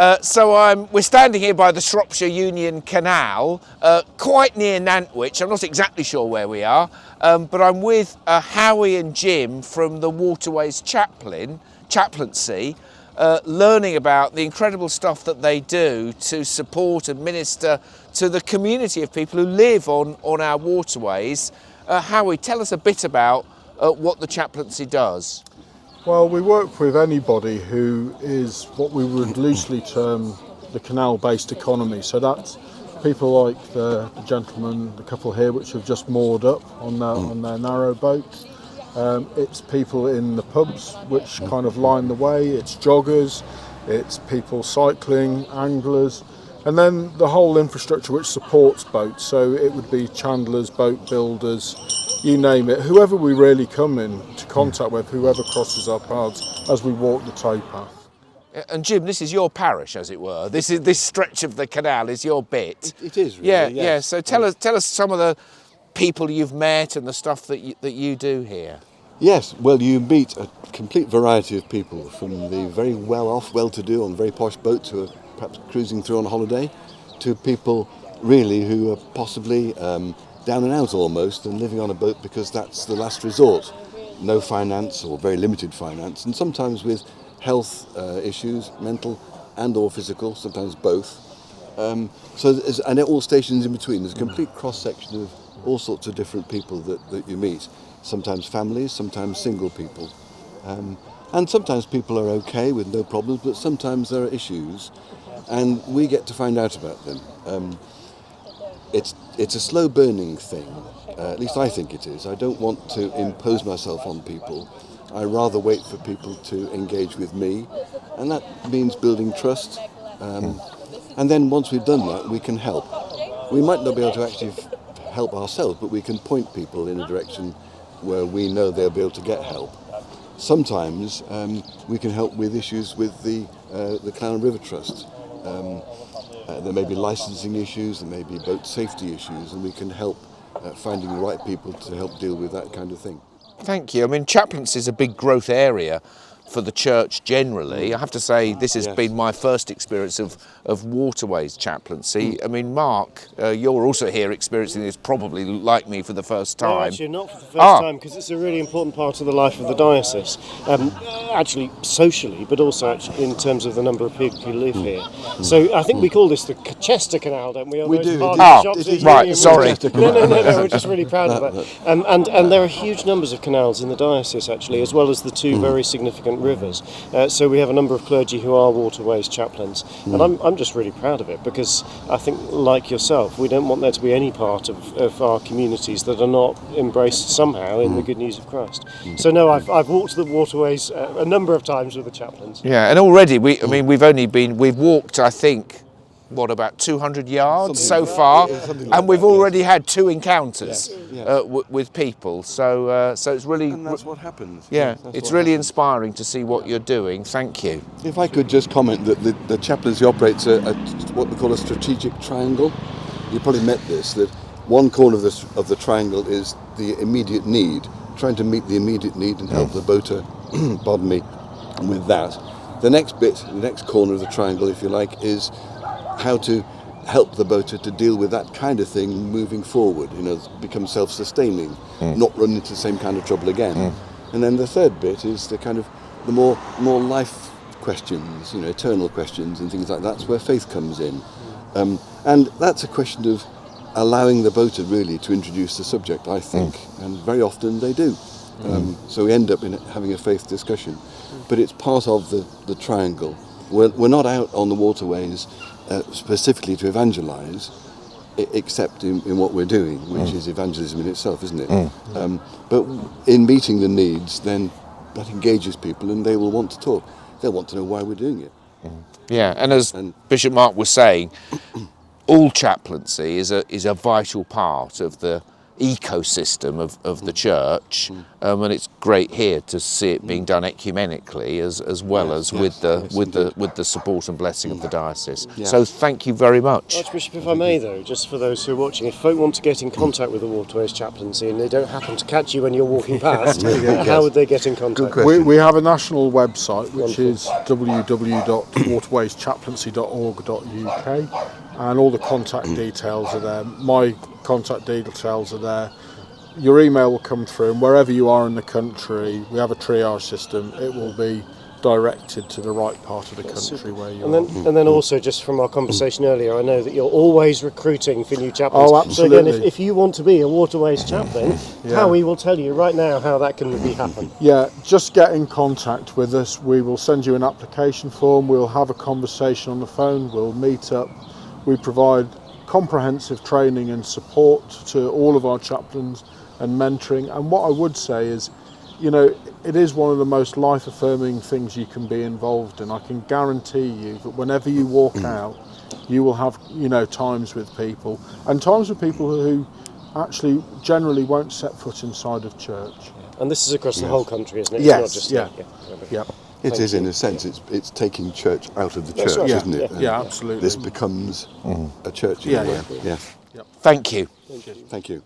We're standing here by the Shropshire Union Canal, quite near Nantwich. I'm not exactly sure where we are, but I'm with Howie and Jim from the Waterways Chaplaincy, learning about the incredible stuff that they do to support and minister to the community of people who live on our waterways. Howie, tell us a bit about what the chaplaincy does. Well, we work with anybody who is what we would loosely term the canal-based economy. So that's people like the gentleman, the couple here, which have just moored up on their narrow boat. It's people in the pubs which kind of line the way. It's joggers, it's people cycling, anglers, and then the whole infrastructure which supports boats. So it would be chandlers, boat builders, you name it, whoever we really come into contact with, whoever crosses our paths as we walk the towpath. And Jim, this is your parish, as it were. This stretch of the canal is your bit. It is really, yeah, yes. Yeah. So tell us some of the people you've met and the stuff that you do here. Yes, well, you meet a complete variety of people, from the very well-off, well-to-do on very posh boats who are perhaps cruising through on holiday, to people really who are possibly down and out almost and living on a boat because that's the last resort. No finance or very limited finance, and sometimes with health issues, mental and or physical, sometimes both. And at all stations in between, there's a complete cross-section of all sorts of different people that you meet. Sometimes families, sometimes single people. And sometimes people are okay with no problems, but sometimes there are issues, and we get to find out about them. It's a slow burning thing, at least I think it is. I don't want to impose myself on people. I rather wait for people to engage with me, and that means building trust. And then once we've done that, we can help. We might not be able to actually help ourselves, but we can point people in a direction where we know they'll be able to get help. Sometimes we can help with issues with the Canal and River Trust. There may be licensing issues, there may be boat safety issues, and we can help finding the right people to help deal with that kind of thing. Thank you. I mean, chaplaincy is a big growth area for the church generally. I have to say this has been my first experience of Waterways Chaplaincy. I mean, Mark, you're also here experiencing this probably like me for the first time. No, actually not for the first time, because it's a really important part of the life of the diocese. Actually socially, but also actually in terms of the number of people who live here. So I think we call this the Chester Canal, don't we? We do. Right, sorry. No, we're just really proud of that. And there are huge numbers of canals in the diocese actually, as well as the two very significant rivers. So we have a number of clergy who are Waterways Chaplains, and I'm just really proud of it, because I think, like yourself, we don't want there to be any part of our communities that are not embraced somehow in the good news of Christ. So no, I've walked the waterways a number of times with the chaplains. Yeah, and already we've walked, I think, about 200 yards so far, and we've already had 2 encounters with people. So it's really, and that's what happens. Yeah, it's really inspiring to see what you're doing. Thank you. If I could just comment that the chaplaincy operates what we call a strategic triangle. You probably met this, that one corner of the triangle is the immediate need, trying to meet the immediate need and help the boater, pardon me, with that. The next bit, the next corner of the triangle, if you like, is how to help the boater to deal with that kind of thing moving forward, become self-sustaining, not run into the same kind of trouble again. And then the third bit is the more life questions, eternal questions and things like that. That's where faith comes in. And that's a question of allowing the boater really to introduce the subject, I think, and very often they do. So we end up in having a faith discussion. But it's part of the triangle. We're not out on the waterways specifically to evangelise, except in what we're doing, which is evangelism in itself, isn't it? But in meeting the needs, then that engages people, and they will want to talk. They'll want to know why we're doing it. Yeah, and as Bishop Mark was saying, all chaplaincy is a vital part of the ecosystem of the church, and it's great here to see it being done ecumenically as well as with the support and blessing of the diocese. So thank you very much. Archbishop, if I may though, just for those who are watching, if folk want to get in contact with the Waterways Chaplaincy and they don't happen to catch you when you're walking past, how would they get in contact? We have a national website which is www.waterwayschaplaincy.org.uk, and all the contact details are there. My contact details are there. Your email will come through, and wherever you are in the country, we have a triage system. It will be directed to the right part of the country where you are. And then also, just from our conversation earlier, I know that you're always recruiting for new chaplains. Oh, absolutely. So again, if you want to be a Waterways chaplain, Howie will tell you right now how that can happen. Yeah, just get in contact with us. We will send you an application form. We'll have a conversation on the phone. We'll meet up. We provide comprehensive training and support to all of our chaplains and mentoring. And what I would say is, you know, it is one of the most life-affirming things you can be involved in. I can guarantee you that whenever you walk out, you will have, you know, times with people, and times with people who actually generally won't set foot inside of church. And this is across the whole country, isn't it? Yes, It's not just yeah. It is, in a sense, it's taking church out of the church, right. isn't it? Yeah, absolutely. This becomes a church in a way. Yeah. Thank you. Thank you.